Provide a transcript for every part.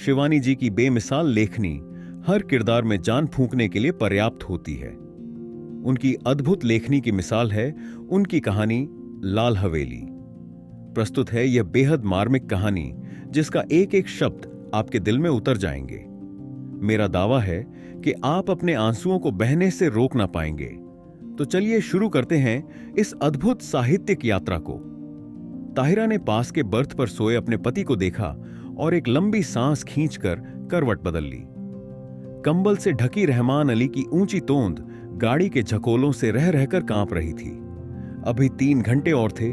शिवानी जी की बेमिसाल लेखनी हर किरदार में जान फूंकने के लिए पर्याप्त होती है। उनकी अद्भुत लेखनी की मिसाल है उनकी कहानी लाल हवेली। प्रस्तुत है यह बेहद मार्मिक कहानी जिसका एक एक शब्द आपके दिल में उतर जाएंगे। मेरा दावा है कि आप अपने आंसुओं को बहने से रोक ना पाएंगे। तो चलिए शुरू करते हैं इस अद्भुत साहित्यिक यात्रा को। ताहिरा ने पास के बर्थ पर सोए अपने पति को देखा और एक लंबी सांस खींचकर करवट बदल ली। कंबल से ढकी रहमान अली की ऊंची तोंद गाड़ी के झकोलों से रह रहकर कांप रही थी। अभी 3 घंटे और थे।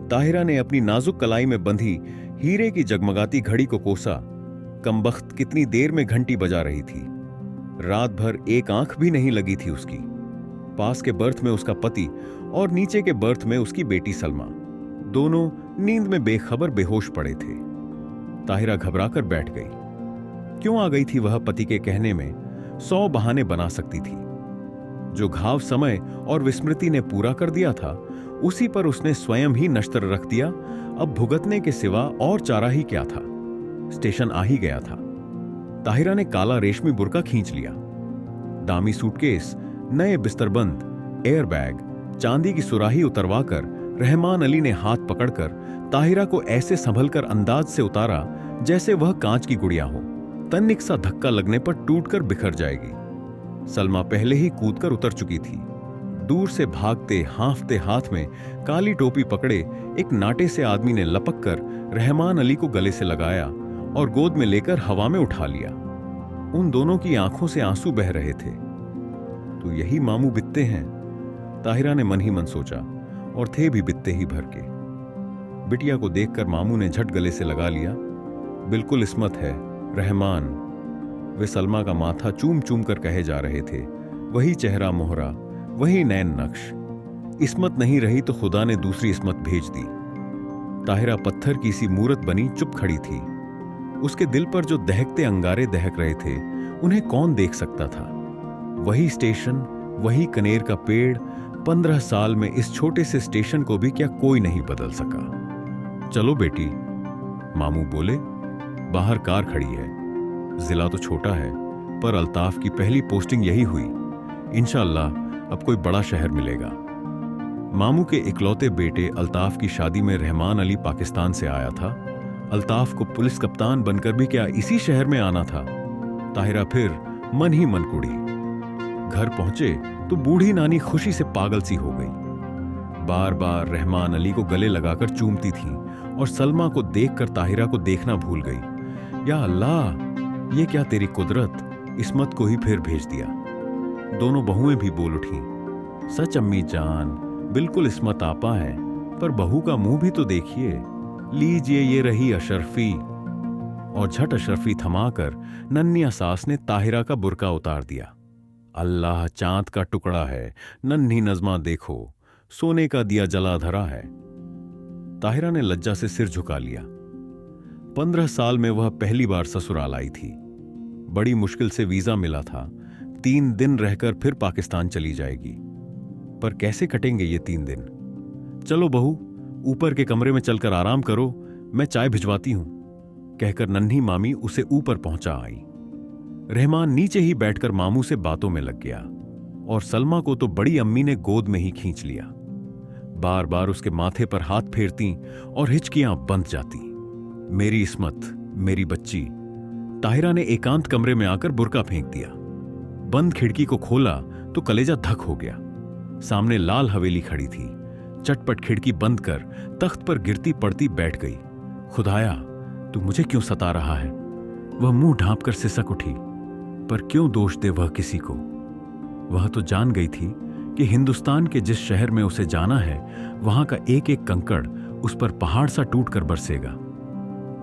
ताहिरा ने अपनी नाजुक कलाई में बंधी हीरे की जगमगाती घड़ी को कोसा। कमबख्त कितनी देर में घंटी बजा रही थी। रात भर एक आंख भी नहीं लगी थी उसकी। पास के बर्थ में उसका पति और नीचे के बर्थ में उसकी बेटी सलमा, दोनों नींद में बेखबर बेहोश पड़े थे। ताहिरा घबराकर बैठ गई। क्यों आ गई थी वह पति के कहने में 100 बहाने बना सकती थी। जो घाव समय और विस्मृति ने पूरा कर दिया था उसी पर उसने स्वयं ही नश्तर रख दिया। अब भुगतने के सिवा और चारा ही क्या था। स्टेशन आ ही गया था। ताहिरा ने काला रेशमी बुर्का खींच लिया। दामी सूटकेस, नए बिस्तरबंद, एयरबैग, चांदी की सुराही उतरवाकर रहमान अली ने हाथ पकड़कर ताहिरा को ऐसे संभलकर अंदाज से उतारा जैसे वह कांच की गुड़िया हो। तनिक सा धक्का लगने पर टूटकर बिखर जाएगी। सलमा पहले ही कूदकर उतर चुकी थी। दूर से भागते हांफते हाथ में काली टोपी पकड़े एक नाटे से आदमी ने लपक कर रहमान अली को गले से लगाया और गोद में लेकर हवा में उठा लिया। उन दोनों की आंखों से आंसू बह रहे थे। तो यही मामू बित्ते हैं, ताहिरा ने मन ही मन सोचा, और थे भी बित्ते ही भर के। बिटिया को देखकर मामू ने झट गले से लगा लिया। बिल्कुल इस्मत है रहमान, वे सलमा का माथा चूम चूम कर कहे जा रहे थे। वही चेहरा मोहरा, वही नैन नक्श। इस्मत नहीं रही तो खुदा ने दूसरी इस्मत भेज दी। ताहिरा पत्थर की सी मूरत बनी चुप खड़ी थी। उसके दिल पर जो दहकते अंगारे दहक रहे थे उन्हें कौन देख सकता था। वही स्टेशन, वही कनेर का पेड़। 15 साल में इस छोटे से स्टेशन को भी क्या कोई नहीं बदल सका। चलो बेटी, मामू बोले। बाहर कार खड़ी है। जिला तो छोटा है पर अल्ताफ की पहली पोस्टिंग यही हुई। इंशाअल्लाह अब कोई बड़ा शहर मिलेगा। मामू के इकलौते बेटे अल्ताफ की शादी में रहमान अली पाकिस्तान से आया था। अल्ताफ को पुलिस कप्तान बनकर भी क्या इसी शहर में आना था। ताहिरा फिर मन ही मन कुड़ी। घर पहुंचे तो बूढ़ी नानी खुशी से पागल सी हो गई। बार बार रहमान अली को गले लगाकर चूमती थी और सलमा को देखकर ताहिरा को देखना भूल गई। या अल्लाह, ये क्या तेरी कुदरत, इस्मत को ही फिर भेज दिया। दोनों बहुएं भी बोल उठी, सच अम्मी जान, बिल्कुल इस्मत आपा है, पर बहू का मुंह भी तो देखिए। लीजिए, ये रही अशरफी। और झट अशरफी थमाकर नन्हिया सास ने ताहिरा का बुर्का उतार दिया। अल्लाह, चांद का टुकड़ा है, नन्ही नज़मा देखो, सोने का दिया जला धरा है। ताहिरा ने लज्जा से सिर झुका लिया। 15 साल में वह पहली बार ससुराल आई थी। बड़ी मुश्किल से वीजा मिला था। 3 दिन रहकर फिर पाकिस्तान चली जाएगी। पर कैसे कटेंगे ये 3 दिन। चलो बहू, ऊपर के कमरे में चलकर आराम करो, मैं चाय भिजवाती हूं, कहकर नन्ही मामी उसे ऊपर पहुंचा आई। रहमान नीचे ही बैठकर मामू से बातों में लग गया और सलमा को तो बड़ी अम्मी ने गोद में ही खींच लिया। बार बार उसके माथे पर हाथ फेरती और हिचकियां बंध जाती। मेरी इस्मत, मेरी बच्ची। ताहिरा ने एकांत कमरे में आकर बुर्का फेंक दिया। बंद खिड़की को खोला तो कलेजा धक हो गया। सामने लाल हवेली खड़ी थी। चटपट खिड़की बंद कर तख्त पर गिरती पड़ती बैठ गई। खुदाया, तू मुझे क्यों सता रहा है। वह मुंह ढांप कर सिसक उठी। पर क्यों दोष दे वह किसी को। वह तो जान गई थी कि हिंदुस्तान के जिस शहर में उसे जाना है वहां का एक एक कंकड़ उस पर पहाड़ सा टूट कर बरसेगा।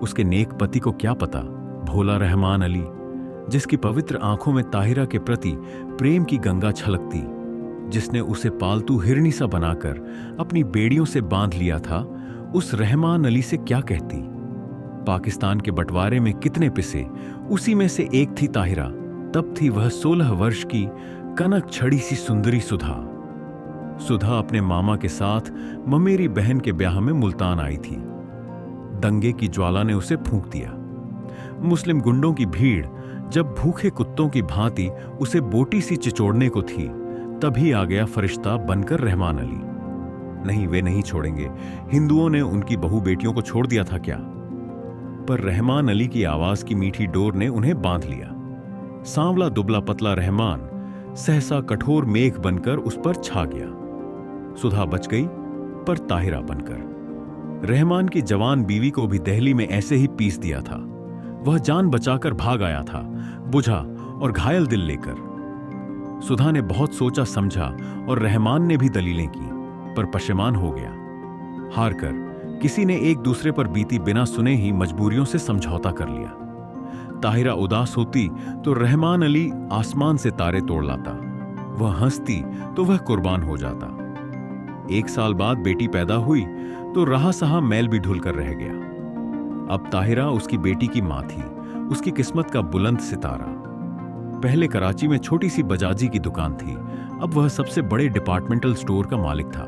उसके नेक पति को क्या पता, भोला रहमान अली, जिसकी पवित्र आंखों में ताहिरा के प्रति प्रेम की गंगा छलकती, जिसने उसे पालतू हिरनी सा बनाकर अपनी बेड़ियों से बांध लिया था, उस रहमान अली से क्या कहती। पाकिस्तान के बंटवारे में कितने पिसे, उसी में से एक थी ताहिरा। तब थी वह 16 वर्ष की कनक छड़ी सी सुंदरी सुधा। सुधा अपने मामा के साथ ममेरी बहन के ब्याह में मुल्तान आई थी। दंगे की ज्वाला ने उसे फूंक दिया। मुस्लिम गुंडों की भीड़ जब भूखे कुत्तों की भांति उसे बोटी सी चिचोड़ने को थी, तभी आ गया फरिश्ता बनकर रहमान अली। नहीं, वे नहीं छोड़ेंगे। हिंदुओं ने उनकी बहू बेटियों को छोड़ दिया था क्या? पर रहमान अली की आवाज की मीठी डोर ने उन्हें बांध लिया। सांवला दुबला पतला रहमान सहसा कठोर मेघ बनकर उस पर छा गया। सुधा बच गई, पर ताहिरा बनकर। रहमान की जवान बीवी को भी दहली में ऐसे ही पीस दिया था। वह जान बचाकर भाग आया था, बुझा और घायल दिल लेकर। सुधा ने बहुत सोचा समझा और रहमान ने भी दलीलें की, पर पशेमान हो गया। हार कर किसी ने एक दूसरे पर बीती बिना सुने ही मजबूरियों से समझौता कर लिया। ताहिरा उदास होती तो रहमान अली आसमान से तारे तोड़ लाता। वह हंसती तो वह कुर्बान हो जाता। 1 साल बाद बेटी पैदा हुई तो रहा सहा मैल भी ढुल कर रह गया। अब ताहिरा उसकी बेटी की मां थी, उसकी किस्मत का बुलंद सितारा। पहले कराची में छोटी सी बजाजी की दुकान थी, अब वह सबसे बड़े डिपार्टमेंटल स्टोर का मालिक था।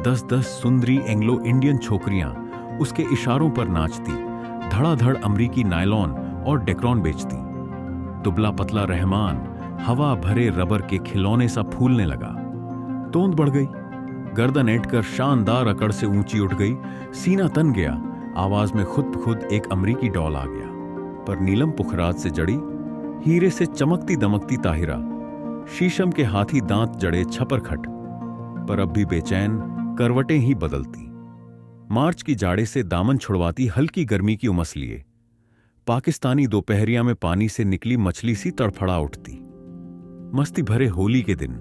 10-10 सुंदरी एंग्लो इंडियन छोकरियां उसके इशारों पर नाचती, धड़ाधड़ अमरीकी नायलॉन और डेक्रॉन बेचती। दुबला पतला रहमान हवा भरे रबर के खिलौने सा फूलने लगा। तोंद बढ़ गई, गर्दन ऐंठकर शानदार अकड़ से ऊंची उठ गई, सीना तन गया, आवाज में खुद एक अमरीकी डॉल आ गया। पर नीलम पुखराज से जड़ी, हीरे से चमकती दमकती ताहिरा, शीशम के हाथी दांत जड़े छपरखट, पर अब भी बेचैन करवटें ही बदलती। मार्च की जाड़े से दामन छुड़वाती हल्की गर्मी की उमस लिए। पाकिस्तानी दोपहरिया में पानी से निकली मछली सी तड़फड़ा उठती। मस्ती भरे होली के दिन,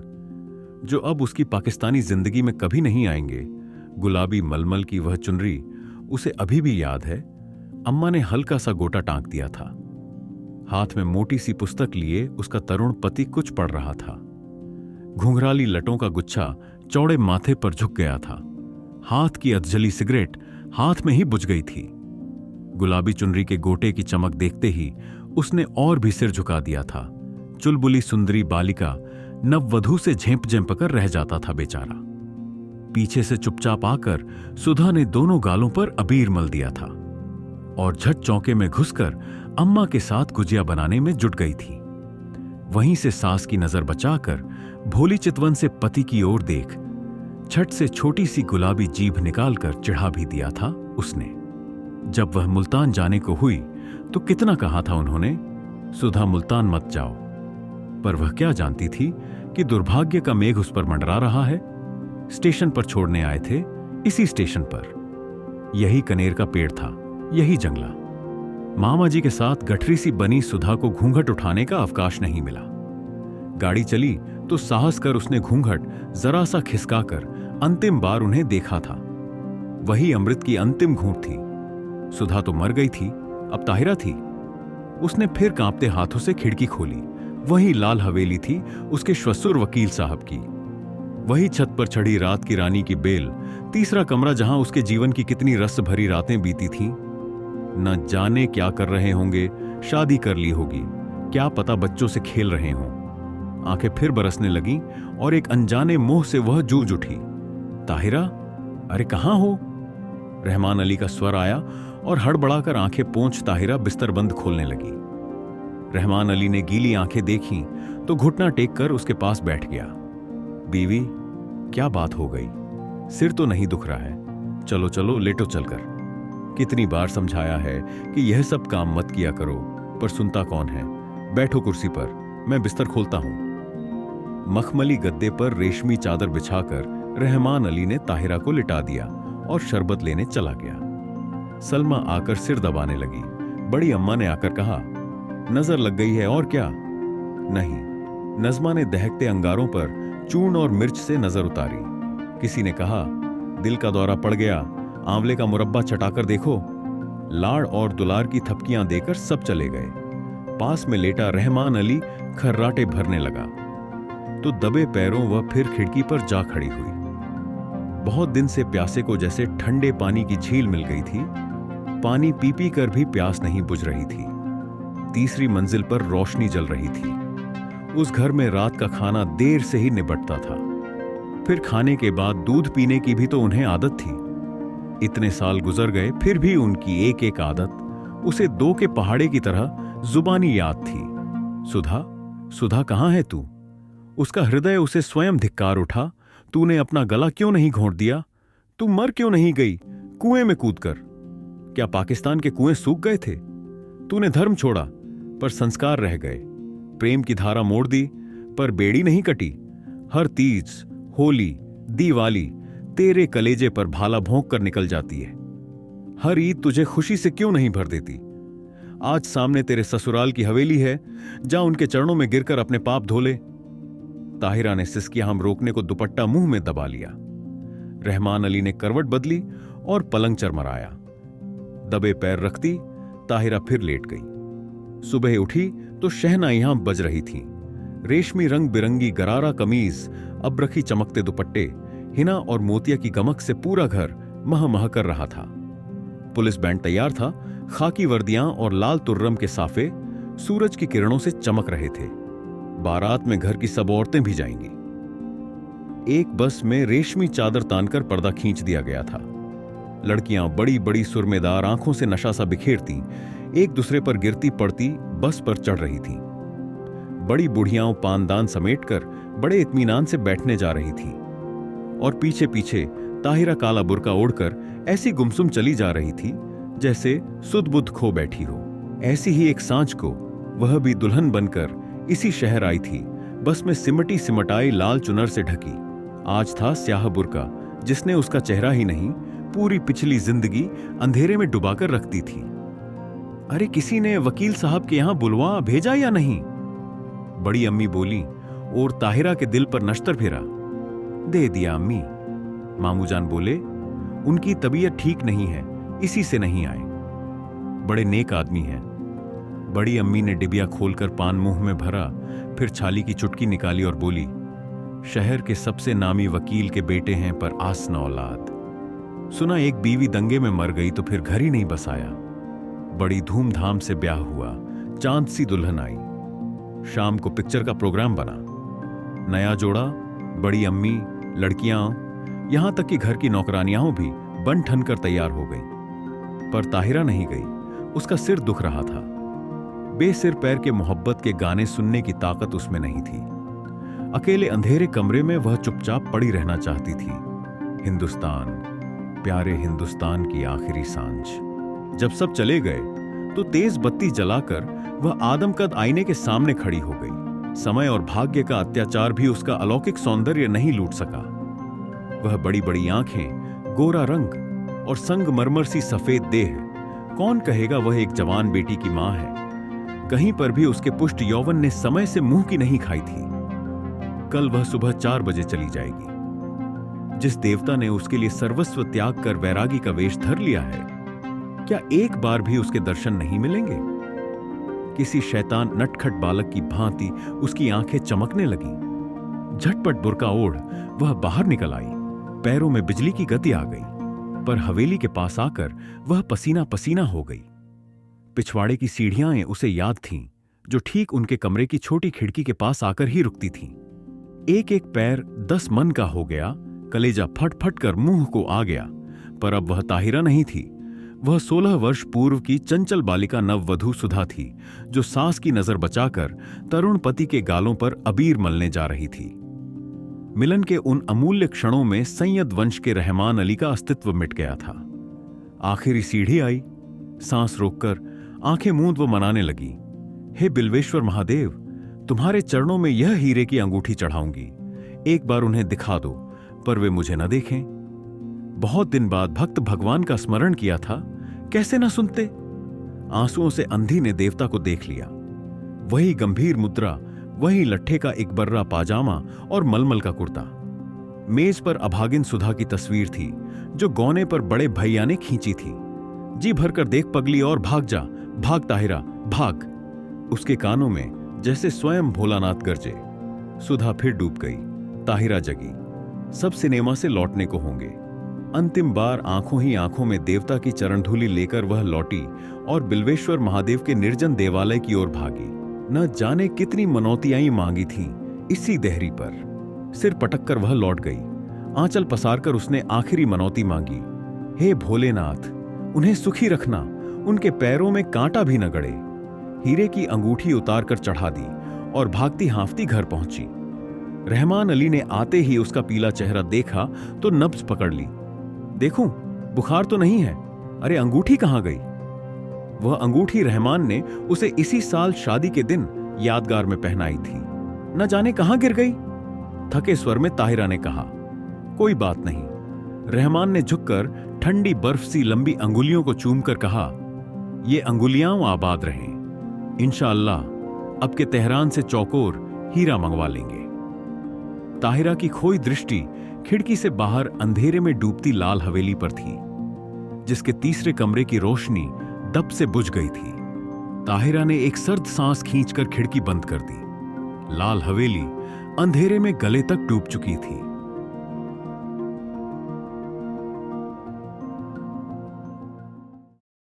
जो अब उसकी पाकिस्तानी जिंदगी में कभी नहीं आएंगे। गुलाबी मलमल की वह चुनरी उसे अभी भी याद है। अम्मा ने हल्का सा गोटा टांक दिया था। हाथ में मोटी सी पुस्तक लिए उसका तरुण पति कुछ पढ़ रहा था। घुंघराली लटों का गुच्छा चौड़े माथे पर झुक गया था। हाथ की अधजली सिगरेट हाथ में ही बुझ गई थी। गुलाबी चुनरी के गोटे की चमक देखते ही उसने और भी सिर झुका दिया था। चुलबुली सुंदरी बालिका नववधू से झेंप कर रह जाता था बेचारा। पीछे से चुपचाप आकर सुधा ने दोनों गालों पर अबीर मल दिया था और झट चौके में घुसकर अम्मा के साथ गुजिया बनाने में जुट गई थी। वहीं से सास की नजर बचाकर भोली चितवन से पति की ओर देख छठ से छोटी सी गुलाबी जीभ निकालकर चिढ़ा भी दिया था उसने। जब वह मुल्तान जाने को हुई तो कितना कहा था उन्होंने, सुधा मुल्तान मत जाओ। पर वह क्या जानती थी कि दुर्भाग्य का मेघ उस पर मंडरा रहा है। स्टेशन पर छोड़ने आए थे, इसी स्टेशन पर। यही कनेर का पेड़ था, यही जंगला। मामा जी के साथ गठरी सी बनी सुधा को घूंघट उठाने का अवकाश नहीं मिला। गाड़ी चली तो साहस कर उसने घूंघट जरा सा खिसकाकर अंतिम बार उन्हें देखा था। वही अमृत की अंतिम घूंट थी। सुधा तो मर गई थी, अब ताहिरा थी। उसने फिर कांपते हाथों से खिड़की खोली। वही लाल हवेली थी उसके श्वसुर वकील साहब की। वही छत पर चढ़ी रात की रानी की बेल, तीसरा कमरा जहां उसके जीवन की कितनी रस भरी रातें बीती थीं। न जाने क्या कर रहे होंगे, शादी कर ली होगी, क्या पता बच्चों से खेल रहे हों। आंखें फिर बरसने लगीं और एक अनजाने मोह से वह जूझ उठी। ताहिरा, अरे कहां हो? रहमान अली का स्वर आया और हड़बड़ाकर आंखें पोंछ ताहिरा बिस्तर बंद खोलने लगी। रहमान अली ने गीली आंखें देखीं तो घुटना टेक कर उसके पास बैठ गया। बीवी, क्या बात हो गई? सिर तो नहीं दुख रहा है? चलो चलो लेटो चलकर। कितनी बार समझाया है कि यह सब काम मत किया करो, पर सुनता कौन है। बैठो कुर्सी पर, मैं बिस्तर खोलता हूं। मखमली गद्दे पर रेशमी चादर बिछाकर रहमान अली ने ताहिरा को लिटा दिया और शरबत लेने चला गया। सलमा आकर सिर दबाने लगी। बड़ी अम्मा ने आकर कहा, नजर लग गई है और क्या? नहीं। नज़मा ने दहकते अंगारों पर चूर्ण और मिर्च से नजर उतारी। किसी ने कहा, दिल का दौरा पड़ गया, आंवले का मुरब्बा चटाकर देखो। लाड़ और दुलार की थपकियां देकर सब चले गए। पास में लेटा रहमान अली खर्राटे भरने लगा तो दबे पैरों वह फिर खिड़की पर जा खड़ी हुई। बहुत दिन से प्यासे को जैसे ठंडे पानी की झील मिल गई थी। पानी पी पी कर भी प्यास नहीं बुझ रही थी। तीसरी मंजिल पर रोशनी जल रही थी। उस घर में रात का खाना देर से ही निबटता था। फिर खाने के बाद दूध पीने की भी तो उन्हें आदत थी। इतने साल गुजर गए फिर भी उनकी एक एक आदत उसे दो के पहाड़े की तरह जुबानी याद थी। सुधा, सुधा कहां है तू? उसका हृदय उसे स्वयं धिक्कार उठा। तूने अपना गला क्यों नहीं घोंट दिया? तू मर क्यों नहीं गई कुएं में कूदकर? क्या पाकिस्तान के कुएं सूख गए थे? तूने धर्म छोड़ा पर संस्कार रह गए, प्रेम की धारा मोड़ दी पर बेड़ी नहीं कटी। हर तीज, होली, दिवाली तेरे कलेजे पर भाला भोंक कर निकल जाती है। हर ईद तुझे खुशी से क्यों नहीं भर देती? आज सामने तेरे ससुराल की हवेली है, जा उनके चरणों में गिरकर अपने पाप धो ले। ताहिरा ने सिसकियां रोकने को दुपट्टा मुंह में दबा लिया। रहमान अली ने करवट बदली और पलंग चरमराया। दबे पैर रखती ताहिरा फिर लेट गई। सुबह उठी तो शहनाइयां बज रही थीं। रेशमी रंग बिरंगी गरारा कमीज, अबरखी चमकते दुपट्टे, हिना और मोतिया की गमक से पूरा घर मह मह कर रहा था। पुलिस बैंड तैयार था। खाकी वर्दियां और लाल तुर्रम के साफे सूरज की किरणों से चमक रहे थे। बारात में घर की सब औरतें भी जाएंगी। एक बस में रेशमी चादर तानकर पर्दा खींच दिया गया था। लड़कियां बड़ी बड़ी सुरमेदार आंखों से नशा सा बिखेरती एक दूसरे पर गिरती पड़ती बस पर चढ़ रही थीं। बड़ी बुढ़ियाओं पानदान समेटकर बड़े इत्मीनान से बैठने जा रही थीं और पीछे पीछे ताहिरा काला बुर्का ओढ़कर ऐसी गुमसुम चली जा रही थी जैसे सुध-बुध खो बैठी हो। ऐसी ही एक सांझ को वह भी दुल्हन बनकर इसी शहर आई थी, बस में सिमटी सिमटाई लाल चुनर से ढकी। आज था स्याह बुर्का जिसने उसका चेहरा ही नहीं पूरी पिछली जिंदगी अंधेरे में डुबाकर रखती थी। अरे किसी ने वकील साहब के यहां बुलवा भेजा या नहीं? बड़ी अम्मी बोली और ताहिरा के दिल पर नश्तर फेरा। दे दिया अम्मी। मामूजान बोले, उनकी तबीयत ठीक नहीं है, इसी से नहीं आए। बड़े नेक आदमी हैं। बड़ी अम्मी ने डिबिया खोलकर पान मुंह में भरा, फिर छाली की चुटकी निकाली और बोली, शहर के सबसे नामी वकील के बेटे हैं पर आस न औलाद। सुना एक बीवी दंगे में मर गई तो फिर घर ही नहीं बसाया। बड़ी धूमधाम से ब्याह हुआ, चांद सी दुल्हन आई। शाम को पिक्चर का प्रोग्राम बना। नया जोड़ा, बड़ी अम्मी, लड़कियां, यहां तक कि घर की नौकरानियां भी बन ठन कर तैयार हो गई। पर ताहिरा नहीं गई। उसका सिर दुख रहा था। बेसिर पैर के मोहब्बत के गाने सुनने की ताकत उसमें नहीं थी। अकेले अंधेरे कमरे में वह चुपचाप पड़ी रहना चाहती थी। हिंदुस्तान, प्यारे हिंदुस्तान की आखिरी सांझ। जब सब चले गए तो तेज बत्ती जलाकर वह आदमकद आईने के सामने खड़ी हो गई। समय और भाग्य का अत्याचार भी उसका अलौकिक सौंदर्य नहीं लूट सका। वह बड़ी बड़ी आंखें, गोरा रंग और संगमरमर सी सफेद देह, कौन कहेगा वह एक जवान बेटी की मां है। कहीं पर भी उसके पुष्ट यौवन ने समय से मुंह की नहीं खाई थी। कल वह सुबह 4 बजे चली जाएगी। जिस देवता ने उसके लिए सर्वस्व त्याग कर वैरागी का वेश धर लिया है, क्या एक बार भी उसके दर्शन नहीं मिलेंगे? किसी शैतान नटखट बालक की भांति उसकी आंखें चमकने लगी। झटपट बुर्का ओढ़ वह बाहर निकल आई। पैरों में बिजली की गति आ गई, पर हवेली के पास आकर वह पसीना पसीना हो गई। पिछवाड़े की सीढ़ियां उसे याद थीं, जो ठीक उनके कमरे की छोटी खिड़की के पास आकर ही रुकती थीं। एक एक पैर 10 मन का हो गया। कलेजा फट फट कर मुंह को आ गया। पर अब वह ताहिरा नहीं थी। वह 16 वर्ष पूर्व की चंचल बालिका नववधू सुधा थी, जो सास की नजर बचाकर तरुण पति के गालों पर अबीर मलने जा रही थी। मिलन के उन अमूल्य क्षणों में सैयद वंश के रहमान अली का अस्तित्व मिट गया था। आखिरी सीढ़ी आई। सांस रोककर आंखें मूंद वो मनाने लगी, हे बिल्वेश्वर महादेव, तुम्हारे चरणों में यह हीरे की अंगूठी चढ़ाऊंगी। एक बार उन्हें दिखा दो, पर वे मुझे न देखें। बहुत दिन बाद भक्त भगवान का स्मरण किया था, कैसे न सुनते। आंसुओं से अंधी ने देवता को देख लिया। वही गंभीर मुद्रा, वही लट्ठे का एक बर्रा पाजामा और मलमल का कुर्ता। मेज पर अभागिन सुधा की तस्वीर थी, जो गौने पर बड़े भैया ने खींची थी। जी भरकर देख पगली और भाग जा, भाग ताहिरा, भाग। उसके कानों में जैसे स्वयं भोलानाथ गरजे। सुधा फिर डूब गई। ताहिरा जगी। सब सिनेमा से लौटने को होंगे। अंतिम बार आंखों ही आंखों में देवता की चरणधूलि लेकर वह लौटी और बिल्वेश्वर महादेव के निर्जन देवालय की ओर भागी। न जाने कितनी मनौतियां मांगी थीं इसी देहरी पर। सिर पटक कर वह लौट गई। आंचल पसारकर उसने आखिरी मनौती मांगी, हे भोलेनाथ, उन्हें सुखी रखना, उनके पैरों में कांटा भी न गड़े। हीरे की अंगूठी उतारकर चढ़ा दी और भागती हांफती घर पहुंची। रहमान अली ने आते ही उसका पीला चेहरा देखा तो नब्ज पकड़ ली। देखूं, बुखार तो नहीं है। अरे अंगूठी कहां गई? वह अंगूठी रहमान ने उसे इसी साल शादी के दिन यादगार में पहनाई थी। न जाने कहां गिर गई। थके स्वर में ताहिरा ने कहा, कोई बात नहीं। रहमान ने झुककर ठंडी बर्फ सी लंबी अंगुलियों को चूमकर कहा, ये अंगुलियां आबाद रहें। इंशाअल्लाह अब के तेहरान से चौकोर हीरा मंगवा लेंगे। ताहिरा की खोई दृष्टि खिड़की से बाहर अंधेरे में डूबती लाल हवेली पर थी, जिसके तीसरे कमरे की रोशनी दब से बुझ गई थी। ताहिरा ने एक सर्द सांस खींचकर खिड़की बंद कर दी। लाल हवेली अंधेरे में गले तक डूब चुकी थी।